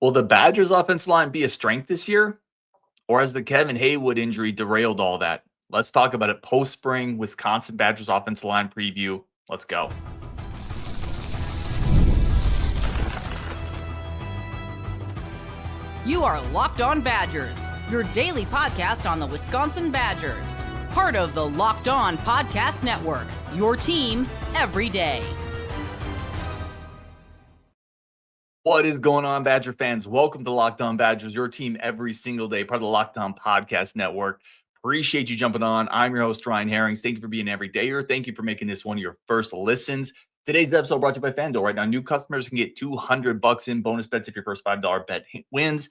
Will the Badgers' offensive line be a strength this year, or has the Kevin Haywood injury derailed all that? Let's talk about it post-spring Wisconsin Badgers offensive line preview. Let's go. You are Locked On Badgers, your daily podcast on the Wisconsin Badgers. Part of the Locked On Podcast Network, your team every day. What is going on, Badger fans? Welcome to Locked On Badgers, your team every single day, part of the Locked On Podcast Network. Appreciate you jumping on. I'm your host, Ryan Harings. Thank you for being an everydayer. Thank you for making this one of your first listens. Today's episode brought to you by FanDuel. Right now, new customers can get $200 in bonus bets if your first $5 bet wins.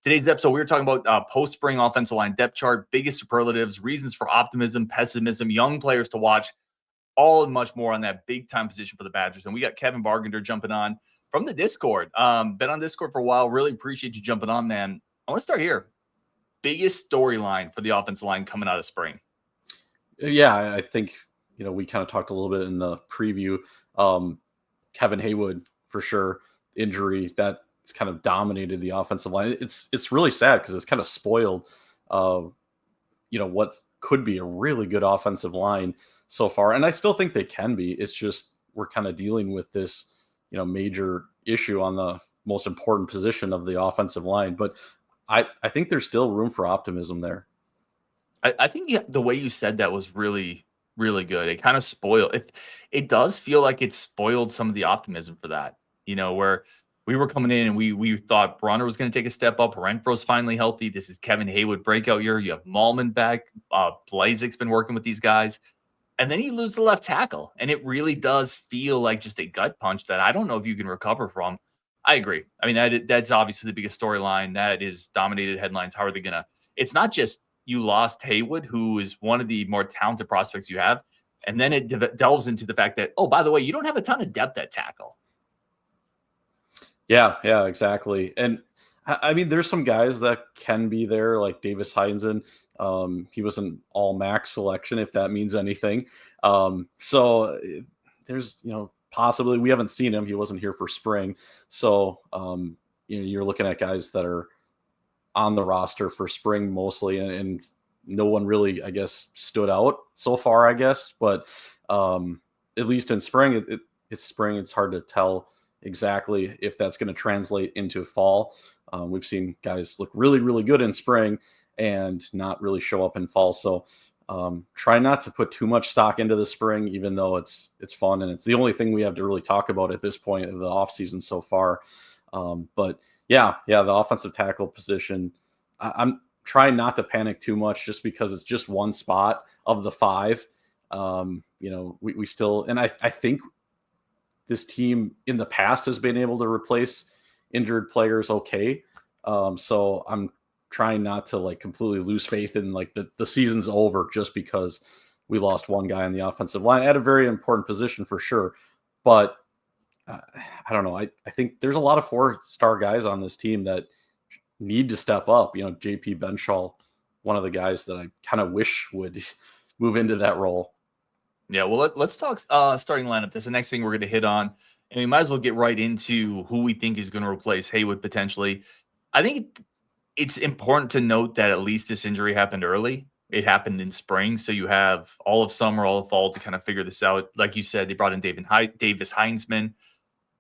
Today's episode, we're talking about post-spring offensive line depth chart, biggest superlatives, reasons for optimism, pessimism, young players to watch, all and much more on that big-time position for the Badgers. And we got Kevin Bargender jumping on from the Discord. Been on Discord for a while. Really appreciate you jumping on, man. I want to start here. Biggest storyline for the offensive line coming out of spring. Yeah, I think, we kind of talked a little bit in the preview. Kevin Haywood, for sure, injury, that's kind of dominated the offensive line. It's really sad because it's kind of spoiled, what could be a really good offensive line so far. And I still think they can be. It's just we're kind of dealing with this, major issue on the most important position of the offensive line. But I think there's still room for optimism there. I think the way you said that was really, really good. It kind of spoiled it. It does feel like it spoiled some of the optimism for that, where we were coming in and we thought Brunner was going to take a step up. Renfro's finally healthy. This is Kevin Haywood breakout year. You have Malman back. Blazek's been working with these guys. And then you lose the left tackle. And it really does feel like just a gut punch that I don't know if you can recover from. I agree. I mean, that's obviously the biggest storyline. That is dominated headlines. How are they going to – it's not just you lost Haywood, who is one of the more talented prospects you have. And then it delves into the fact that, oh, by the way, you don't have a ton of depth at tackle. Yeah, exactly. And I mean, there's some guys that can be there, like Davis Heinzen. He was an all-MAC selection, if that means anything. So there's, possibly, we haven't seen him. He wasn't here for spring. So, you're looking at guys that are on the roster for spring mostly, and no one really, I guess, stood out so far, I guess. But at least in spring, it's spring. It's hard to tell exactly if that's going to translate into fall. We've seen guys look really, really good in spring and not really show up in fall. So try not to put too much stock into the spring, even though it's fun. And it's the only thing we have to really talk about at this point of the offseason so far. But yeah, the offensive tackle position, I'm trying not to panic too much just because it's just one spot of the five. We still, and I think this team in the past has been able to replace injured players okay. So I'm trying not to completely lose faith in the season's over just because we lost one guy on the offensive line at a very important position for sure. But I don't know. I think there's a lot of 4-star guys on this team that need to step up. JP Benchall, one of the guys that I kind of wish would move into that role. Yeah, well, let's talk starting lineup. That's the next thing we're going to hit on. And we might as well get right into who we think is going to replace Haywood potentially. I think it's important to note that at least this injury happened early. It happened in spring, so you have all of summer, all of fall to kind of figure this out. Like you said, they brought in Davis Heinzman.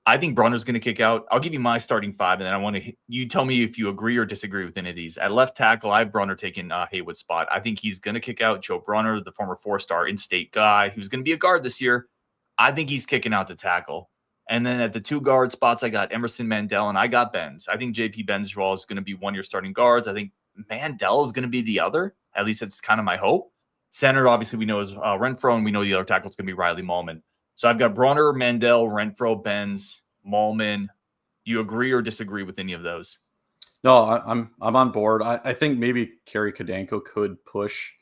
I think Brunner's going to kick out. I'll give you my starting five, and then I want you tell me if you agree or disagree with any of these. At left tackle, I have Brunner taking Haywood's spot. I think he's going to kick out Joe Brunner, the former 4-star in-state guy who's going to be a guard this year. I think he's kicking out the tackle. And then at the 2 guard spots, I got Emerson Mandel, and I got Benz. I think JP Benzrall is going to be one of your starting guards. I think Mandel is going to be the other. At least it's kind of my hope. Center, obviously, we know is Renfro, and we know the other tackle is going to be Riley Malman. So I've got Brunner, Mandel, Renfro, Benz, Malman. You agree or disagree with any of those? No, I'm on board. I think maybe Kerry Kadanko could push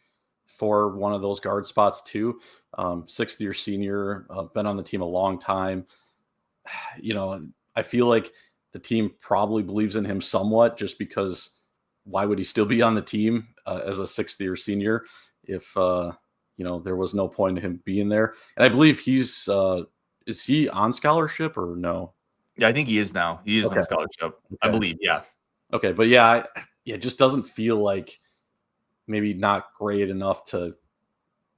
for one of those guard spots too. 6th-year senior, been on the team a long time. I feel like the team probably believes in him somewhat just because why would he still be on the team as a 6th-year senior if there was no point in him being there? And I believe he's is he on scholarship or no? Yeah, I think he is now. He is Okay. on scholarship, I believe. Yeah. Okay, but yeah, it just doesn't feel like maybe not great enough to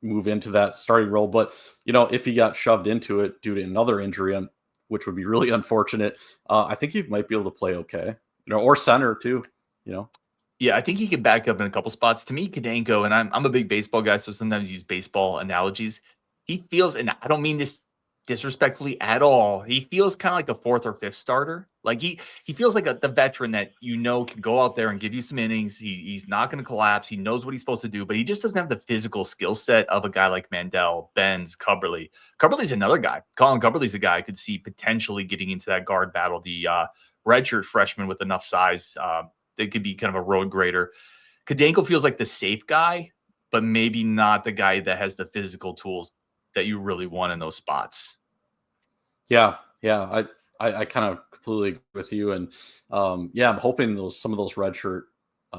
move into that starting role. But if he got shoved into it due to another injury, which would be really unfortunate, I think he might be able to play okay. Or center too. Yeah, I think he could back up in a couple spots. To me, Kadenko, and I'm a big baseball guy, so sometimes use baseball analogies. He feels, and I don't mean this disrespectfully at all, he feels kind of like a fourth or fifth starter. Like he feels like the veteran that can go out there and give you some innings. He's not going to collapse. He knows what he's supposed to do, but he just doesn't have the physical skill set of a guy like Mandel, Benz, Cubberly. Cubberly's another guy. Colin Cubberly's a guy I could see potentially getting into that guard battle. The redshirt freshman with enough size. They could be kind of a road grader. Kadenko feels like the safe guy, but maybe not the guy that has the physical tools that you really want in those spots. Yeah. I kind of completely agree with you. And I'm hoping some of those redshirt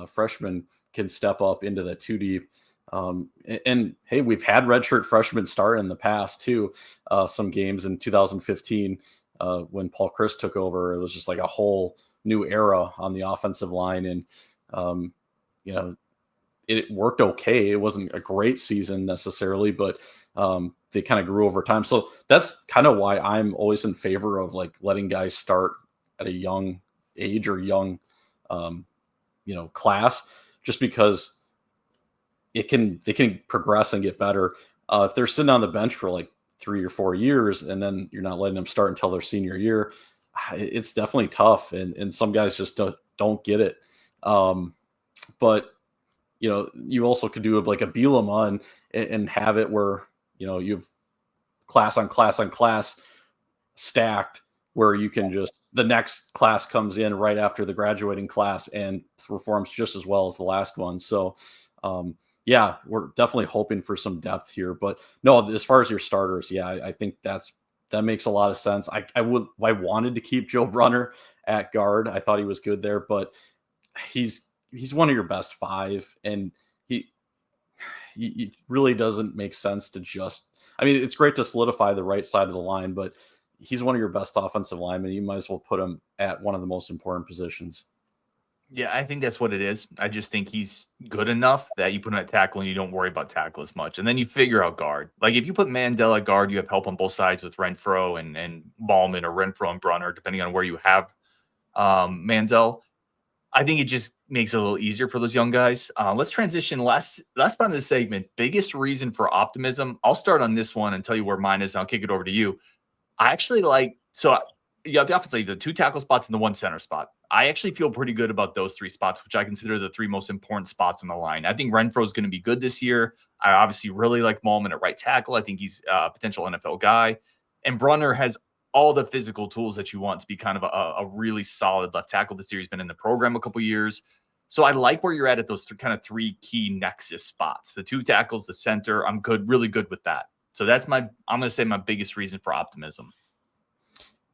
freshmen can step up into that 2 deep. And hey, we've had redshirt freshmen start in the past too. Some games in 2015 when Paul Chryst took over, it was just like a whole new era on the offensive line. And, it worked okay. It wasn't a great season necessarily, but they kind of grew over time. So that's kind of why I'm always in favor of like letting guys start at a young age or young, class, just because they can progress and get better. If they're sitting on the bench for like 3 or 4 years and then you're not letting them start until their senior year, it's definitely tough. And some guys just don't get it. But you also could do like a Bielema and have it where, you've class on class on class stacked, where you can just, the next class comes in right after the graduating class and performs just as well as the last one. So, we're definitely hoping for some depth here, but no, as far as your starters, I think that makes a lot of sense. I wanted to keep Joe Brunner at guard. I thought he was good there, but he's one of your best 5, and he really doesn't make sense to it's great to solidify the right side of the line, but he's one of your best offensive linemen. You might as well put him at one of the most important positions. Yeah, I think that's what it is. I just think he's good enough that you put him at tackle and you don't worry about tackle as much. And then you figure out guard. Like if you put Mandel at guard, you have help on both sides with Renfro and Ballman, or Renfro and Brunner, depending on where you have Mandel. I think it just makes it a little easier for those young guys. Let's transition. Last part of the segment, biggest reason for optimism. I'll start on this one and tell you where mine is, and I'll kick it over to you. I actually you have the offensive, the 2 tackle spots and the 1 center spot. I actually feel pretty good about those 3 spots, which I consider the 3 most important spots on the line. I think Renfro is going to be good this year. I obviously really like Ballman at right tackle. I think he's a potential NFL guy. And Brunner has all the physical tools that you want to be kind of a really solid left tackle this year. He's been in the program a couple years. So I like where you're at those kind of 3 key nexus spots, the 2 tackles, the center. I'm really good with that. So that's I'm going to say my biggest reason for optimism.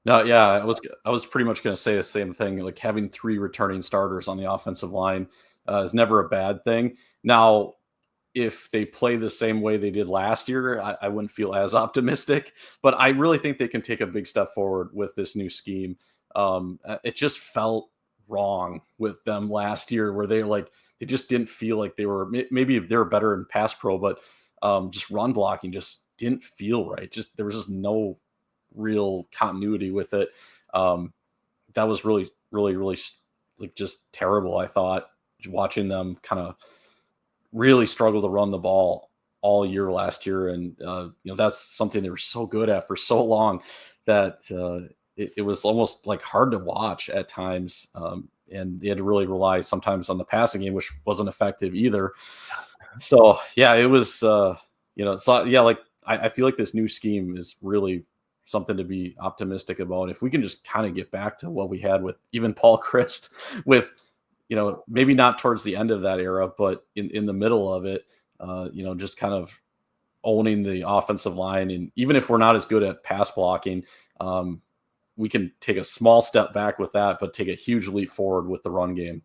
No, yeah, I was pretty much going to say the same thing. Like having 3 returning starters on the offensive line is never a bad thing. Now, if they play the same way they did last year, I wouldn't feel as optimistic, but I really think they can take a big step forward with this new scheme. It just felt wrong with them last year, where they just didn't feel like they were, maybe they were better in pass pro, but just run blocking just didn't feel right. There was just no real continuity with it. That was really, really, really like just terrible. I thought, watching them kind of really struggle to run the ball all year last year. And, that's something they were so good at for so long that it was almost like hard to watch at times. And they had to really rely sometimes on the passing game, which wasn't effective either. So, yeah, it was, I feel like this new scheme is really something to be optimistic about. If we can just kind of get back to what we had with even Paul Chryst, with, maybe not towards the end of that era, but in the middle of it, just kind of owning the offensive line. And even if we're not as good at pass blocking, we can take a small step back with that, but take a huge leap forward with the run game.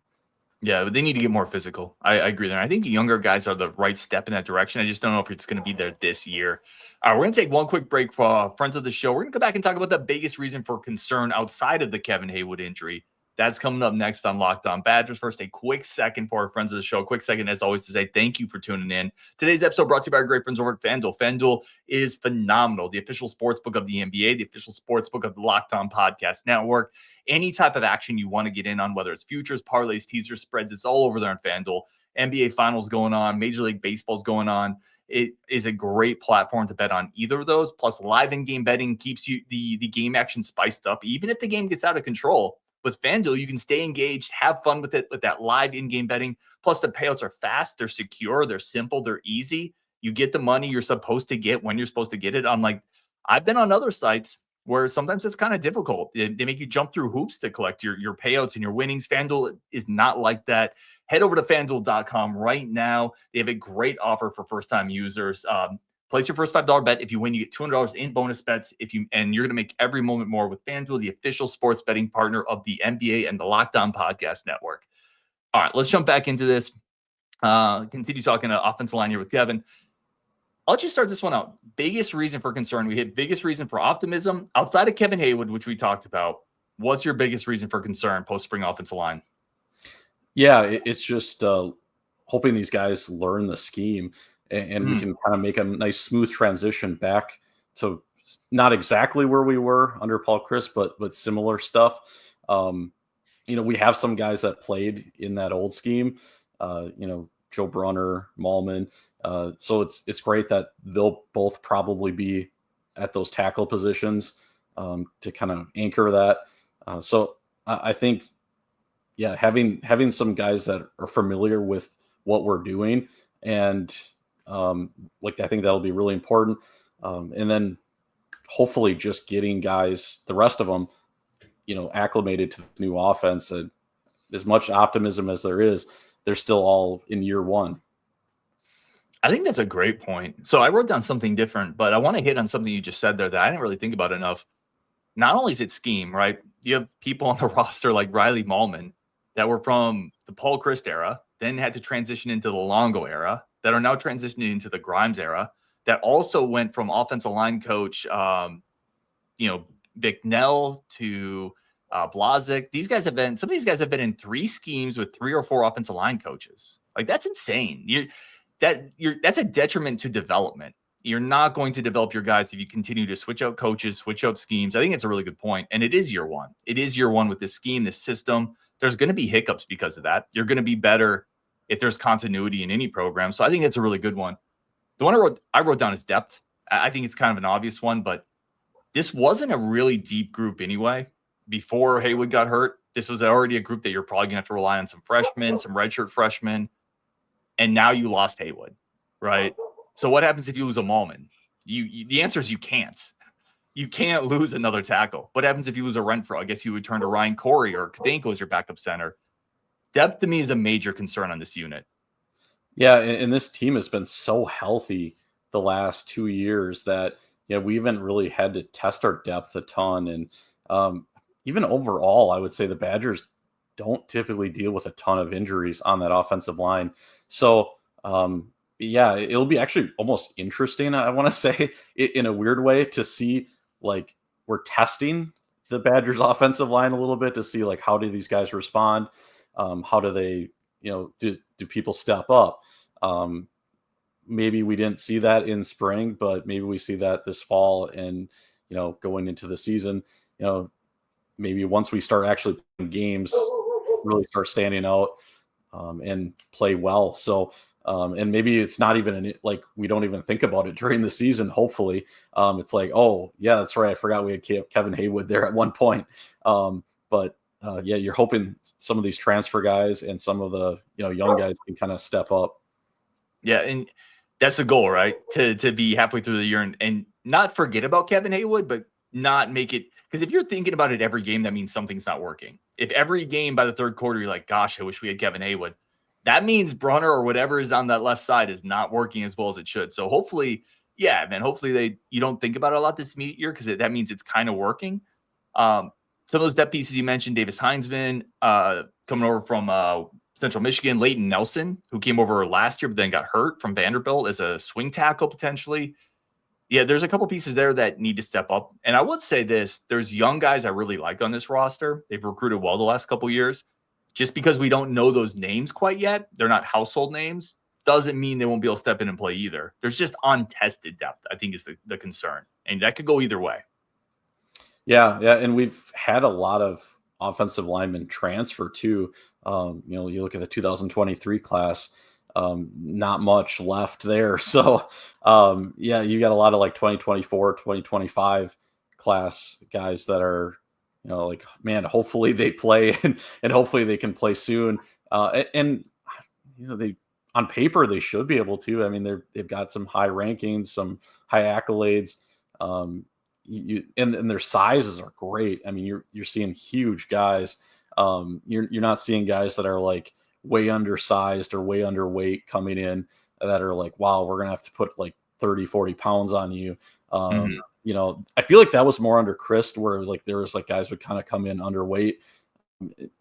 Yeah, but they need to get more physical. I agree there. I think the younger guys are the right step in that direction. I just don't know if it's going to be there this year. We're going to take one quick break for friends of the show. We're going to come back and talk about the biggest reason for concern outside of the Kevin Haywood injury. That's coming up next on Locked On Badgers. First, a quick second for our friends of the show. Quick second, as always, to say thank you for tuning in. Today's episode brought to you by our great friends over at FanDuel. FanDuel is phenomenal. The official sportsbook of the NBA, the official sportsbook of the Locked On Podcast Network. Any type of action you want to get in on, whether it's futures, parlays, teasers, spreads, it's all over there on FanDuel. NBA Finals going on, Major League Baseball's going on. It is a great platform to bet on either of those. Plus, live in-game betting keeps you the game action spiced up, even if the game gets out of control. With FanDuel, you can stay engaged, have fun with it, with that live in-game betting. Plus, the payouts are fast, they're secure, they're simple, they're easy. You get the money you're supposed to get when you're supposed to get it. Unlike, I've been on other sites where sometimes it's kind of difficult. They make you jump through hoops to collect your payouts and your winnings. FanDuel is not like that. Head over to FanDuel.com right now. They have a great offer for first-time users. Place your first $5 bet. If you win, you get $200 in bonus bets. And you're going to make every moment more with FanDuel, the official sports betting partner of the NBA and the Locked On Podcast Network. All right, let's jump back into this. Continue talking to offensive line here with Kevin. I'll just start this one out. Biggest reason for concern. We hit biggest reason for optimism. Outside of Kevin Haywood, which we talked about, what's your biggest reason for concern post-spring offensive line? Yeah, it's just hoping these guys learn the scheme and we can kind of make a nice smooth transition back to not exactly where we were under Paul Chryst, but similar stuff. We have some guys that played in that old scheme, Joe Brunner, Malman. So it's great that they'll both probably be at those tackle positions to kind of anchor that. So I think, having some guys that are familiar with what we're doing, and I think that'll be really important. And then hopefully just getting guys, the rest of them, acclimated to the new offense. And as much optimism as there is, they're still all in year one. I think that's a great point. So I wrote down something different, but I want to hit on something you just said there that I didn't really think about enough. Not only is it scheme, right? You have people on the roster like Riley Malman that were from the Paul Chryst era, then had to transition into the Longo era, that are now transitioning into the Grimes era, that also went from offensive line coach, Bicknell to Blazik. Some of these guys have been in 3 schemes with 3 or 4 offensive line coaches. Like, that's insane. That's a detriment to development. You're not going to develop your guys if you continue to switch out coaches, switch out schemes. I think it's a really good point. And it is year one. It is year one with this scheme, this system. There's going to be hiccups because of that. You're going to be better if there's continuity in any program. So I think it's a really good one. The one I wrote down is depth. I think it's kind of an obvious one, but this wasn't a really deep group anyway. Before Haywood got hurt, this was already a group that you're probably going to have to rely on some freshmen, some redshirt freshmen. And now you lost Haywood, right? So what happens if you lose a Malman? The answer is you can't. You can't lose another tackle. What happens if you lose a Renfro? I guess you would turn to Ryan Corey or Kadenko as your backup center. Depth to me is a major concern on this unit. Yeah, and this team has been so healthy the last 2 years that we haven't really had to test our depth a ton. And even overall, I would say the Badgers don't typically deal with a ton of injuries on that offensive line. So, it'll be actually almost interesting, I want to say, in a weird way, to see, like, we're testing the Badgers offensive line a little bit to see, like, how do these guys respond? How do they, do people step up? Maybe we didn't see that in spring, but maybe we see that this fall and, going into the season, maybe once we start actually playing games, really start standing out and play well. So, and maybe it's not even like we don't even think about it during the season. Hopefully, it's like, oh yeah, that's right. I forgot we had Kevin Haywood there at one point. But you're hoping some of these transfer guys and some of the young guys can kind of step up. Yeah, and that's the goal, right? To be halfway through the year and not forget about Kevin Haywood, but not make it, because if you're thinking about it every game, that means something's not working. If every game by the third quarter you're like, gosh, I wish we had Kevin Haywood, that means Brunner or whatever is on that left side is not working as well as it should. So hopefully, hopefully you don't think about it a lot this year, because that means it's kind of working. Some of those depth pieces you mentioned, Davis Heinzman coming over from Central Michigan, Leighton Nelson, who came over last year but then got hurt from Vanderbilt as a swing tackle potentially. Yeah, there's a couple pieces there that need to step up. And I would say this, there's young guys I really like on this roster. They've recruited well the last couple years. Just because we don't know those names quite yet, they're not household names, doesn't mean they won't be able to step in and play either. There's just untested depth, I think, is the concern. And that could go either way. Yeah, and we've had a lot of offensive linemen transfer too. You look at the 2023 class, not much left there. So, you got a lot of like 2024, 2025 class guys that are, like, man, hopefully they play and hopefully they can play soon. They on paper they should be able to. I mean, they've got some high rankings, some high accolades. And their sizes are great. I mean, you're seeing huge guys. You're not seeing guys that are like way undersized or way underweight coming in that are like, wow, we're gonna have to put like 30, 40 pounds on you. I feel like that was more under Christ, where like there was like guys would kind of come in underweight.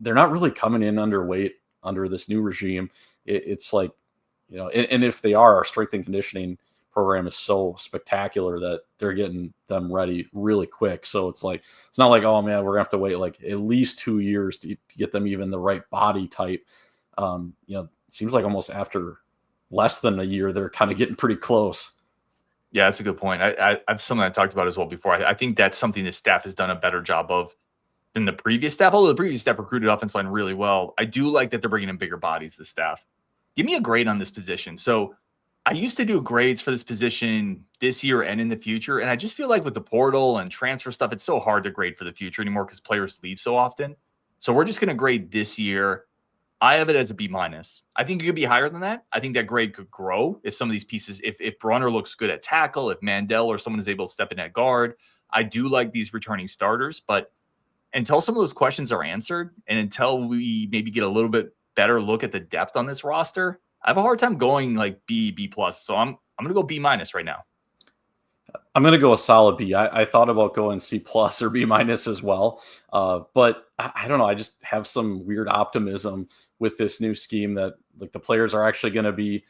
They're not really coming in underweight under this new regime. It's like, and if they are, our strength and conditioning program is so spectacular that they're getting them ready really quick. So it's not like, oh man, we're gonna have to wait like at least 2 years to get them even the right body type. It seems like almost after less than a year, they're kind of getting pretty close. Yeah, that's a good point. I've something I talked about as well before. I think that's something the staff has done a better job of than the previous staff. Although the previous staff recruited offensive line really well, I do like that they're bringing in bigger bodies. The staff. Give me a grade on this position. So I used to do grades for this position this year and in the future, and I just feel like with the portal and transfer stuff, it's so hard to grade for the future anymore because players leave so often. So we're just going to grade this year. I have it as a B-. I think it could be higher than that. I think that grade could grow if some of these pieces, if Brunner looks good at tackle, if Mandel or someone is able to step in at guard. I do like these returning starters, but until some of those questions are answered and until we maybe get a little bit better look at the depth on this roster, I have a hard time going like B+. So I'm going to go B- right now. I'm going to go a solid B. I thought about going C+ or B- as well. But I don't know. I just have some weird optimism with this new scheme that like the players are actually going to be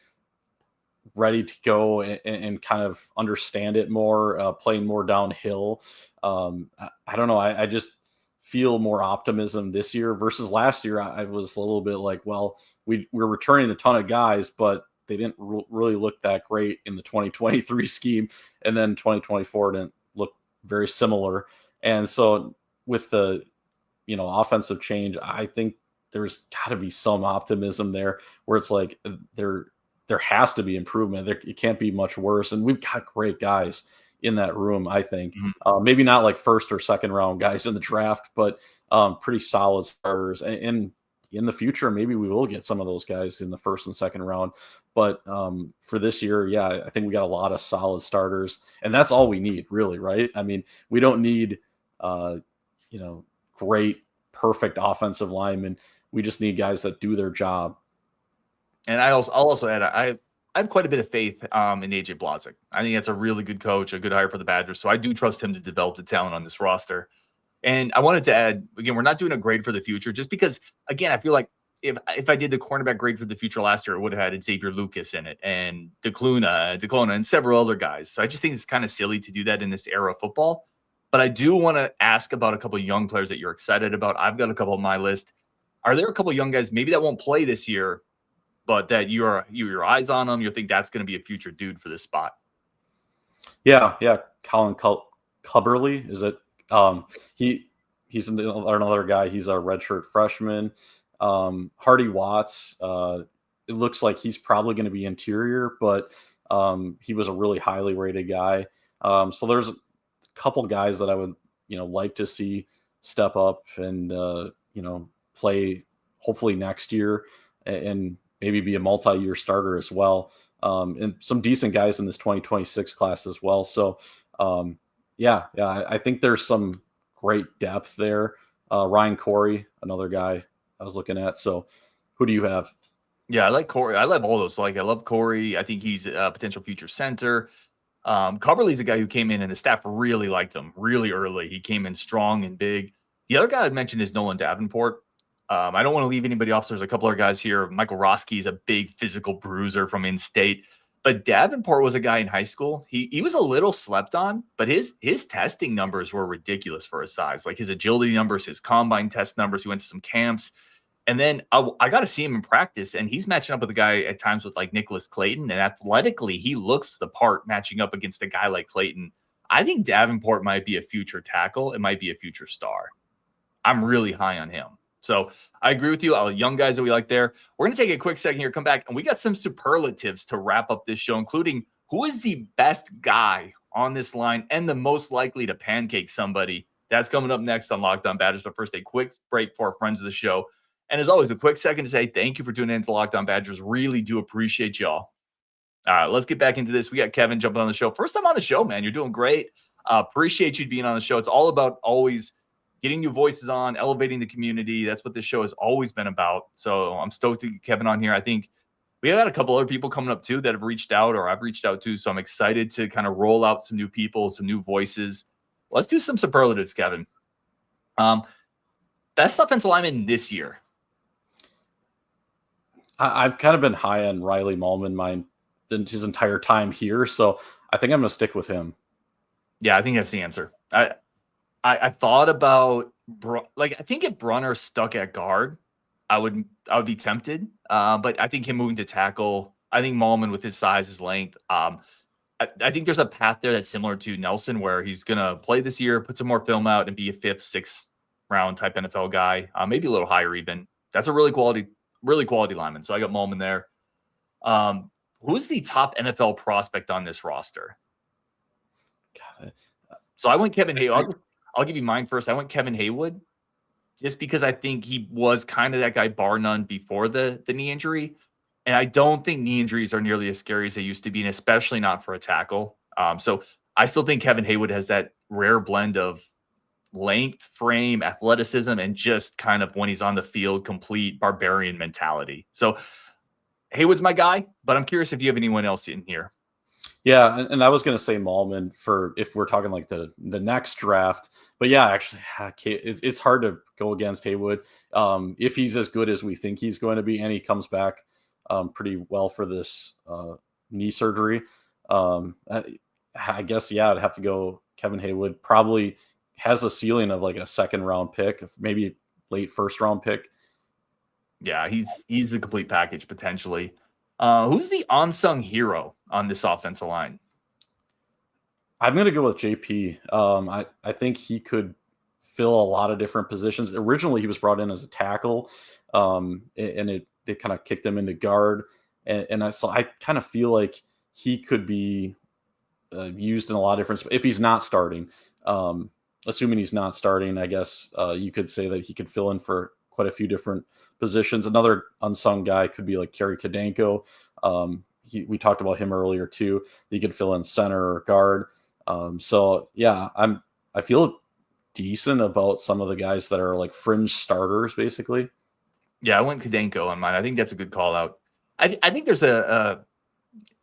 ready to go and kind of understand it more, playing more downhill. I don't know. I just feel more optimism this year versus last year. I was a little bit like, well, we're returning a ton of guys, but they didn't really look that great in the 2023 scheme. And then 2024 didn't look very similar. And so with the, offensive change, I think there's got to be some optimism there where it's like there has to be improvement. It can't be much worse. And we've got great guys in that room, I think. Maybe not like first or second round guys in the draft, but pretty solid starters. And in the future, maybe we will get some of those guys in the first and second round. But for this year, yeah, I think we got a lot of solid starters. And that's all we need, really, right? I mean, we don't need, great, perfect offensive linemen. We just need guys that do their job. And I'll also add, I have quite a bit of faith in AJ Blazek. I think that's a really good coach, a good hire for the Badgers. So I do trust him to develop the talent on this roster. And I wanted to add, again, we're not doing a grade for the future just because, again, I feel like if I did the cornerback grade for the future last year, it would have had Xavier Lucas in it and Declona and several other guys. So I just think it's kind of silly to do that in this era of football. But I do want to ask about a couple of young players that you're excited about. I've got a couple on my list. Are there a couple of young guys maybe that won't play this year, but that your eyes on them, you think that's going to be a future dude for this spot? Yeah. Colin Cubberly, is it? He's another guy. He's a redshirt freshman. Hardy Watts, it looks like he's probably going to be interior, but he was a really highly rated guy. So there's a couple guys that I would, like to see step up and, play hopefully next year and maybe be a multi-year starter as well. And some decent guys in this 2026 class as well. So, I think there's some great depth there. Ryan Corey, another guy I was looking at. So who do you have? Yeah, I like Corey. I love all those. I love Corey. I think he's a potential future center. Cubberly's a guy who came in and the staff really liked him really early. He came in strong and big. The other guy I'd mentioned is Nolan Davenport. I don't want to leave anybody off. So there's a couple of guys here. Michael Roski is a big physical bruiser from in-state. But Davenport was a guy in high school. He was a little slept on, but his testing numbers were ridiculous for his size. Like his agility numbers, his combine test numbers. He went to some camps. And then I got to see him in practice, and he's matching up with a guy at times with like Nicholas Clayton. And athletically, he looks the part matching up against a guy like Clayton. I think Davenport might be a future tackle. It might be a future star. I'm really high on him. So I agree with you. All young guys that we like there. We're going to take a quick second here, come back, and we got some superlatives to wrap up this show, including who is the best guy on this line and the most likely to pancake somebody. That's coming up next on Locked On Badgers. But first, a quick break for our friends of the show. And as always, a quick second to say thank you for tuning in to Locked On Badgers. Really do appreciate y'all. All right, let's get back into this. We got Kevin jumping on the show. First time on the show, man. You're doing great. Appreciate you being on the show. It's all about always getting new voices on, elevating the community. That's what this show has always been about. So I'm stoked to get Kevin on here. I think we have got a couple other people coming up too that have reached out, or I've reached out to. So I'm excited to kind of roll out some new people, some new voices. Let's do some superlatives, Kevin. Best offensive lineman this year. I've kind of been high on Riley Mahlman his entire time here, so I think I'm going to stick with him. Yeah, I think that's the answer. I thought about I think if Brunner stuck at guard, I would be tempted. But I think him moving to tackle, I think Mahlman with his size, his length, I think there's a path there that's similar to Nelson, where he's gonna play this year, put some more film out, and be a 5th, 6th round type NFL guy, maybe a little higher even. That's a really quality lineman. So I got Mahlman there. Who's the top NFL prospect on this roster? So I went Kevin Haywood. I'll give you mine first. I went Kevin Haywood just because I think he was kind of that guy bar none before the knee injury. And I don't think knee injuries are nearly as scary as they used to be, and especially not for a tackle. So I still think Kevin Haywood has that rare blend of length, frame, athleticism, and just kind of when he's on the field, complete barbarian mentality. So Haywood's my guy, but I'm curious if you have anyone else in here. Yeah, and I was going to say Mahlman for if we're talking like the next draft. But yeah, actually, it's hard to go against Haywood if he's as good as we think he's going to be, and he comes back pretty well for this knee surgery. I guess, yeah, I'd have to go Kevin Haywood. Probably has a ceiling of like a 2nd round pick, maybe late 1st round pick. Yeah, he's a complete package potentially. Who's the unsung hero on this offensive line? I'm going to go with JP. I think he could fill a lot of different positions. Originally, he was brought in as a tackle, and they kind of kicked him into guard. And I kind of feel like he could be used in a lot of different. If he's not starting, assuming he's not starting, I guess you could say that he could fill in for quite a few different positions. Another unsung guy could be like Kerry Kadenko. We talked about him earlier too. He could fill in center or guard. So yeah, I feel decent about some of the guys that are like fringe starters, basically. Yeah, I went Kadenko on mine. I think that's a good call out. I think there's I'm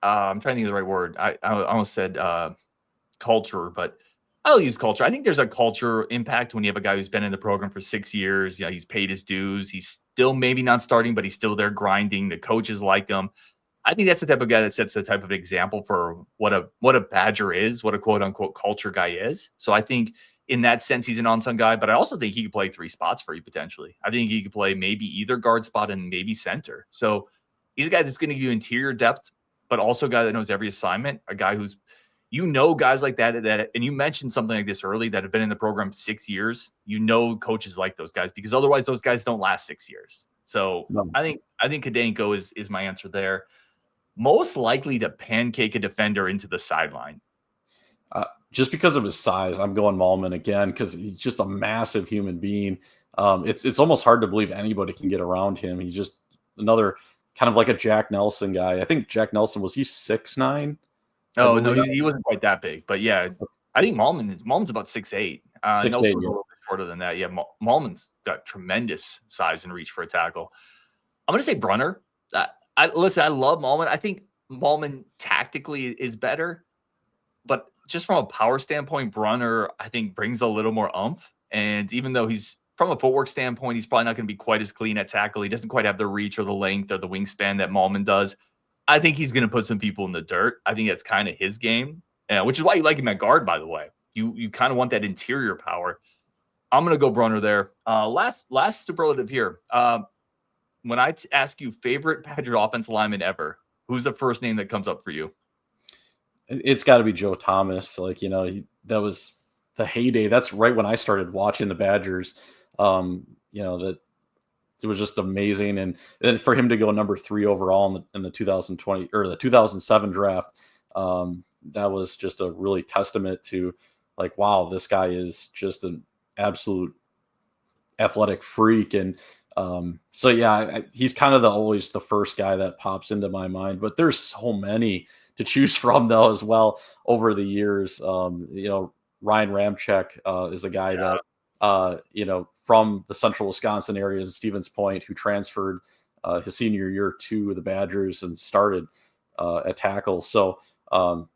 trying to think of the right word. I almost said culture, but I'll use culture. I think there's a culture impact when you have a guy who's been in the program for 6 years. You know, he's paid his dues. He's still maybe not starting, but he's still there grinding. The coaches like him. I think that's the type of guy that sets the type of example for what a Badger is, what a quote unquote culture guy is. So I think in that sense, he's an unsung guy, but I also think he could play 3 spots for you potentially. I think he could play maybe either guard spot and maybe center. So he's a guy that's going to give you interior depth, but also a guy that knows every assignment, a guy who's, guys like that, and you mentioned something like this early that have been in the program 6 years. Coaches like those guys because otherwise those guys don't last 6 years. So no. I think Kadenko is my answer there. Most likely to pancake a defender into the sideline. Just because of his size, I'm going Mahlman again because he's just a massive human being. It's almost hard to believe anybody can get around him. He's just another kind of like a Jack Nelson guy. I think Jack Nelson, was he 6'9"? Oh, no, he wasn't quite that big. But yeah, I think Mahlman's about 6'8". Nelson was a little bit shorter than that. Yeah, Mahlman's got tremendous size and reach for a tackle. I'm going to say Brunner. I love Mahlman. I think Mahlman tactically is better, but just from a power standpoint, Brunner, I think, brings a little more oomph. And even though he's from a footwork standpoint, he's probably not going to be quite as clean at tackle. He doesn't quite have the reach or the length or the wingspan that Malman does. I think he's going to put some people in the dirt. I think that's kind of his game, which is why you like him at guard, by the way. You kind of want that interior power. I'm going to go Brunner there. Last superlative here. When I ask you favorite Badger offensive lineman ever, who's the first name that comes up for you? It's got to be Joe Thomas. Like, that was the heyday. That's right when I started watching the Badgers. That it was just amazing. And for him to go number 3 overall in the 2020 or the 2007 draft, that was just a really testament to, like, wow, this guy is just an absolute athletic freak. And so yeah, he's kind of always the first guy that pops into my mind, but there's so many to choose from though as well over the years. Ryan Ramczyk is a guy that from the central Wisconsin area, Stevens Point, who transferred his senior year to the Badgers and started at tackle. So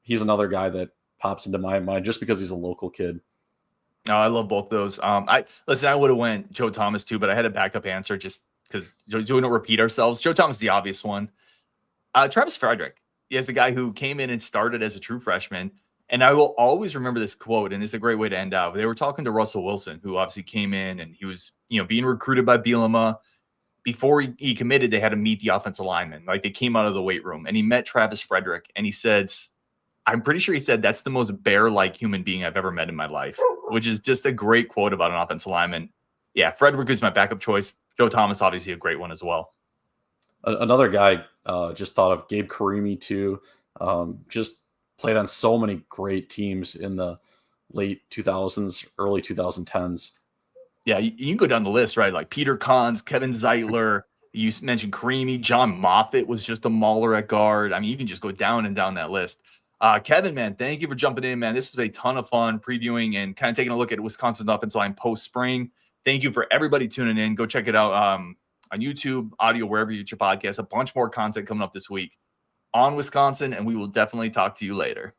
he's another guy that pops into my mind just because he's a local kid. No, I love both those. I would have went Joe Thomas too, but I had a backup answer just because we don't repeat ourselves. Joe Thomas is the obvious one. Travis Frederick is a guy who came in and started as a true freshman. And I will always remember this quote, and it's a great way to end out. They were talking to Russell Wilson, who obviously came in and he was, being recruited by Bielema. Before he committed, they had to meet the offensive lineman. Like, they came out of the weight room and he met Travis Frederick and he said, I'm pretty sure he said, that's the most bear-like human being I've ever met in my life, which is just a great quote about an offensive lineman. Yeah, Frederick is my backup choice. Joe Thomas, obviously a great one as well. Another guy, just thought of Gabe Karimi too. Just played on so many great teams in the late 2000s, early 2010s. Yeah, you can go down the list, right? Like Peter Kahns, Kevin Zeitler. You mentioned Karimi. John Moffitt was just a mauler at guard. I mean, you can just go down and down that list. Kevin, man, thank you for jumping in, man. This was a ton of fun previewing and kind of taking a look at Wisconsin's offensive line post-spring. Thank you for everybody tuning in. Go check it out on YouTube, audio, wherever you get your podcast. A bunch more content coming up this week on Wisconsin, and we will definitely talk to you later.